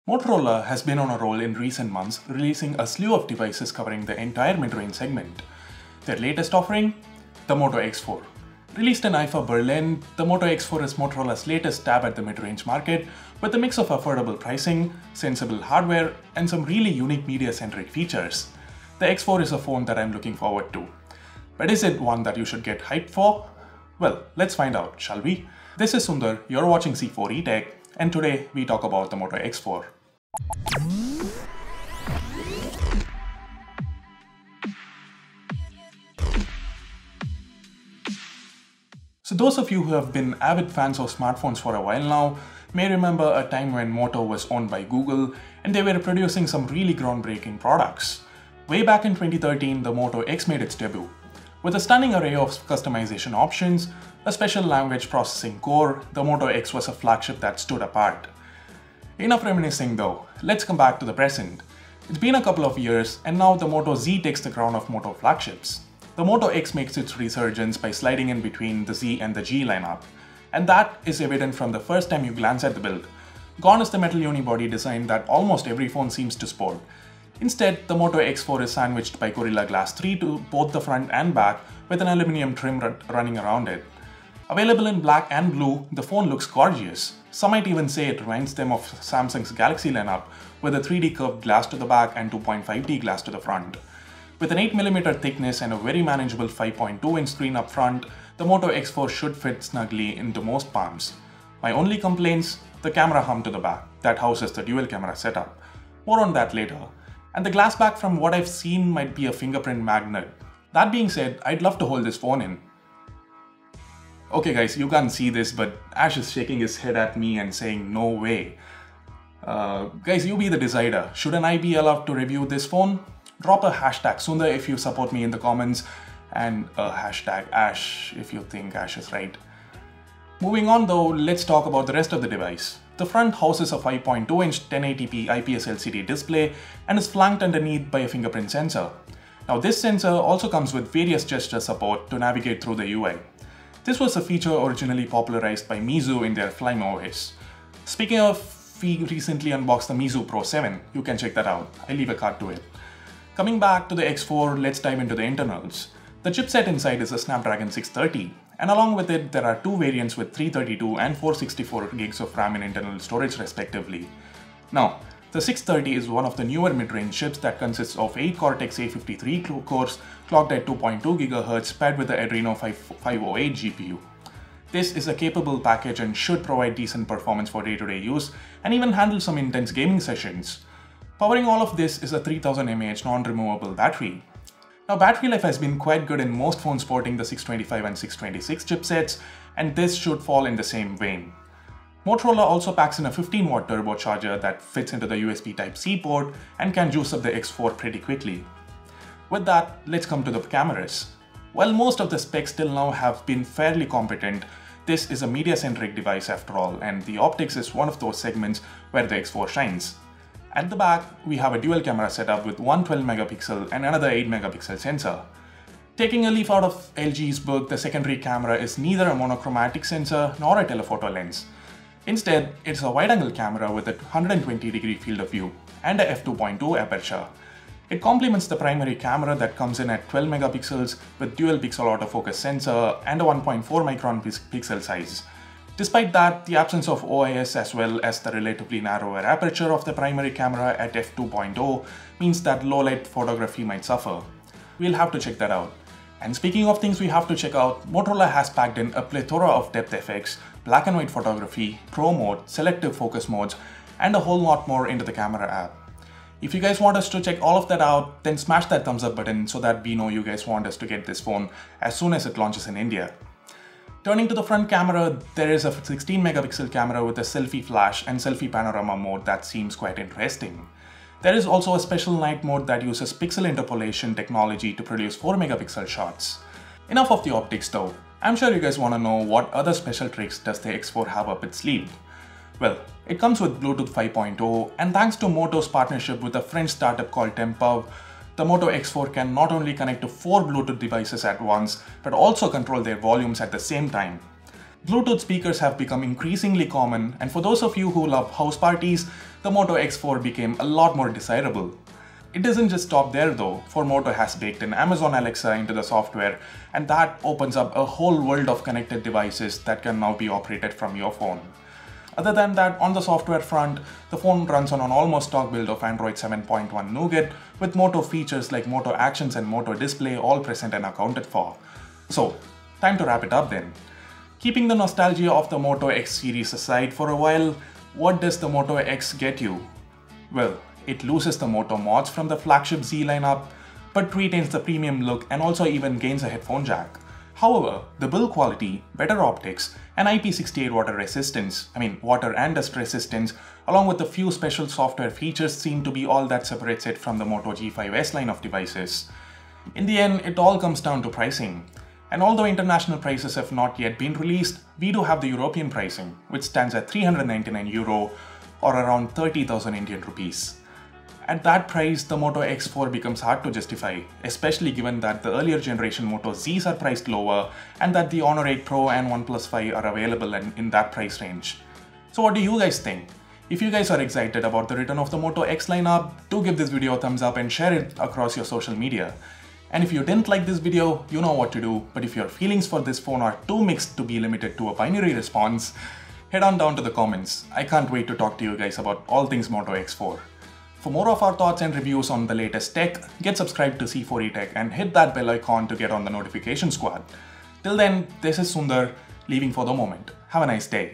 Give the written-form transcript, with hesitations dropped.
Motorola has been on a roll in recent months, releasing a slew of devices covering the entire mid-range segment. Their latest offering? The Moto X4. Released in IFA Berlin, the Moto X4 is Motorola's latest stab at the mid-range market with a mix of affordable pricing, sensible hardware, and some really unique media-centric features. The X4 is a phone that I'm looking forward to. But is it one that you should get hyped for? Well, let's find out, shall we? This is Sundar, you're watching C4 eTech, and today we talk about the Moto X4. So those of you who have been avid fans of smartphones for a while now may remember a time when Moto was owned by Google and they were producing some really groundbreaking products. Way back in 2013, the Moto X made its debut. With a stunning array of customization options, a special language processing core, the Moto X was a flagship that stood apart. Enough reminiscing though, let's come back to the present. It's been a couple of years and now the Moto Z takes the crown of Moto flagships. The Moto X makes its resurgence by sliding in between the Z and the G lineup, and that is evident from the first time you glance at the build. Gone is the metal unibody design that almost every phone seems to sport. Instead, the Moto X4 is sandwiched by Gorilla Glass 3 to both the front and back with an aluminum trim running around it. Available in black and blue, the phone looks gorgeous. Some might even say it reminds them of Samsung's Galaxy lineup with a 3D curved glass to the back and 2.5D glass to the front. With an 8mm thickness and a very manageable 5.2-inch screen up front, the Moto X4 should fit snugly into most palms. My only complaints? The camera hub to the back that houses the dual camera setup. More on that later. And the glass back, from what I've seen, might be a fingerprint magnet. That being said, I'd love to hold this phone in. Okay guys, you can't see this, but Ash is shaking his head at me and saying no way. Guys, you be the decider. Shouldn't I be allowed to review this phone? Drop a hashtag Sundar if you support me in the comments, and a hashtag Ash if you think Ash is right. Moving on though, let's talk about the rest of the device. The front houses a 5.2-inch 1080p IPS LCD display and is flanked underneath by a fingerprint sensor. Now this sensor also comes with various gesture support to navigate through the UI. This was a feature originally popularized by Meizu in their Flyme OS. Speaking of, we recently unboxed the Meizu Pro 7, you can check that out, I'll leave a card to it. Coming back to the X4, let's dive into the internals. The chipset inside is a Snapdragon 630, and along with it there are two variants with 332 and 464 gigs of RAM in internal storage respectively. Now, the 630 is one of the newer mid-range chips that consists of 8 Cortex A53 cores clocked at 2.2 GHz paired with the Adreno 508 GPU. This is a capable package and should provide decent performance for day-to-day use and even handle some intense gaming sessions. Powering all of this is a 3000 mAh non-removable battery. Now battery life has been quite good in most phones sporting the 625 and 626 chipsets, and this should fall in the same vein. Motorola also packs in a 15-watt turbocharger that fits into the USB Type-C port and can juice up the X4 pretty quickly. With that, let's come to the cameras. While most of the specs till now have been fairly competent, this is a media-centric device after all, and the optics is one of those segments where the X4 shines. At the back, we have a dual camera setup with one 12MP and another 8MP sensor. Taking a leaf out of LG's book, the secondary camera is neither a monochromatic sensor nor a telephoto lens. Instead, it's a wide-angle camera with a 120-degree field of view and a f2.2 aperture. It complements the primary camera that comes in at 12MP with dual pixel autofocus sensor and a 1.4 micron pixel size. Despite that, the absence of OIS as well as the relatively narrower aperture of the primary camera at f2.0 means that low-light photography might suffer. We'll have to check that out. And speaking of things we have to check out, Motorola has packed in a plethora of depth effects, black and white photography, pro mode, selective focus modes, and a whole lot more into the camera app. If you guys want us to check all of that out, then smash that thumbs up button so that we know you guys want us to get this phone as soon as it launches in India. Turning to the front camera, there is a 16MP camera with a selfie flash and selfie panorama mode that seems quite interesting. There is also a special night mode that uses pixel interpolation technology to produce 4MP shots. Enough of the optics though. I'm sure you guys want to know what other special tricks does the X4 have up its sleeve. Well, it comes with Bluetooth 5.0, and thanks to Moto's partnership with a French startup called Tempev, the Moto X4 can not only connect to 4 Bluetooth devices at once, but also control their volumes at the same time. Bluetooth speakers have become increasingly common, and for those of you who love house parties, the Moto X4 became a lot more desirable. It doesn't just stop there though, for Moto has baked in Amazon Alexa into the software, and that opens up a whole world of connected devices that can now be operated from your phone. Other than that, on the software front, the phone runs on an almost stock build of Android 7.1 Nougat, with Moto features like Moto Actions and Moto Display all present and accounted for. So, time to wrap it up then. Keeping the nostalgia of the Moto X series aside for a while, what does the Moto X get you? Well, it loses the Moto mods from the flagship Z lineup, but retains the premium look and also even gains a headphone jack. However, the build quality, better optics, and IP68 water and dust resistance, along with a few special software features seem to be all that separates it from the Moto G5S line of devices. In the end, it all comes down to pricing. And although international prices have not yet been released, we do have the European pricing, which stands at €399 or around 30,000 Indian rupees. At that price, the Moto X4 becomes hard to justify, especially given that the earlier generation Moto Zs are priced lower and that the Honor 8 Pro and OnePlus 5 are available in that price range. So what do you guys think? If you guys are excited about the return of the Moto X lineup, do give this video a thumbs up and share it across your social media. And if you didn't like this video, you know what to do, but if your feelings for this phone are too mixed to be limited to a binary response, head on down to the comments. I can't wait to talk to you guys about all things Moto X4. For more of our thoughts and reviews on the latest tech, get subscribed to C4E Tech and hit that bell icon to get on the notification squad. Till then, this is Sundar, leaving for the moment. Have a nice day.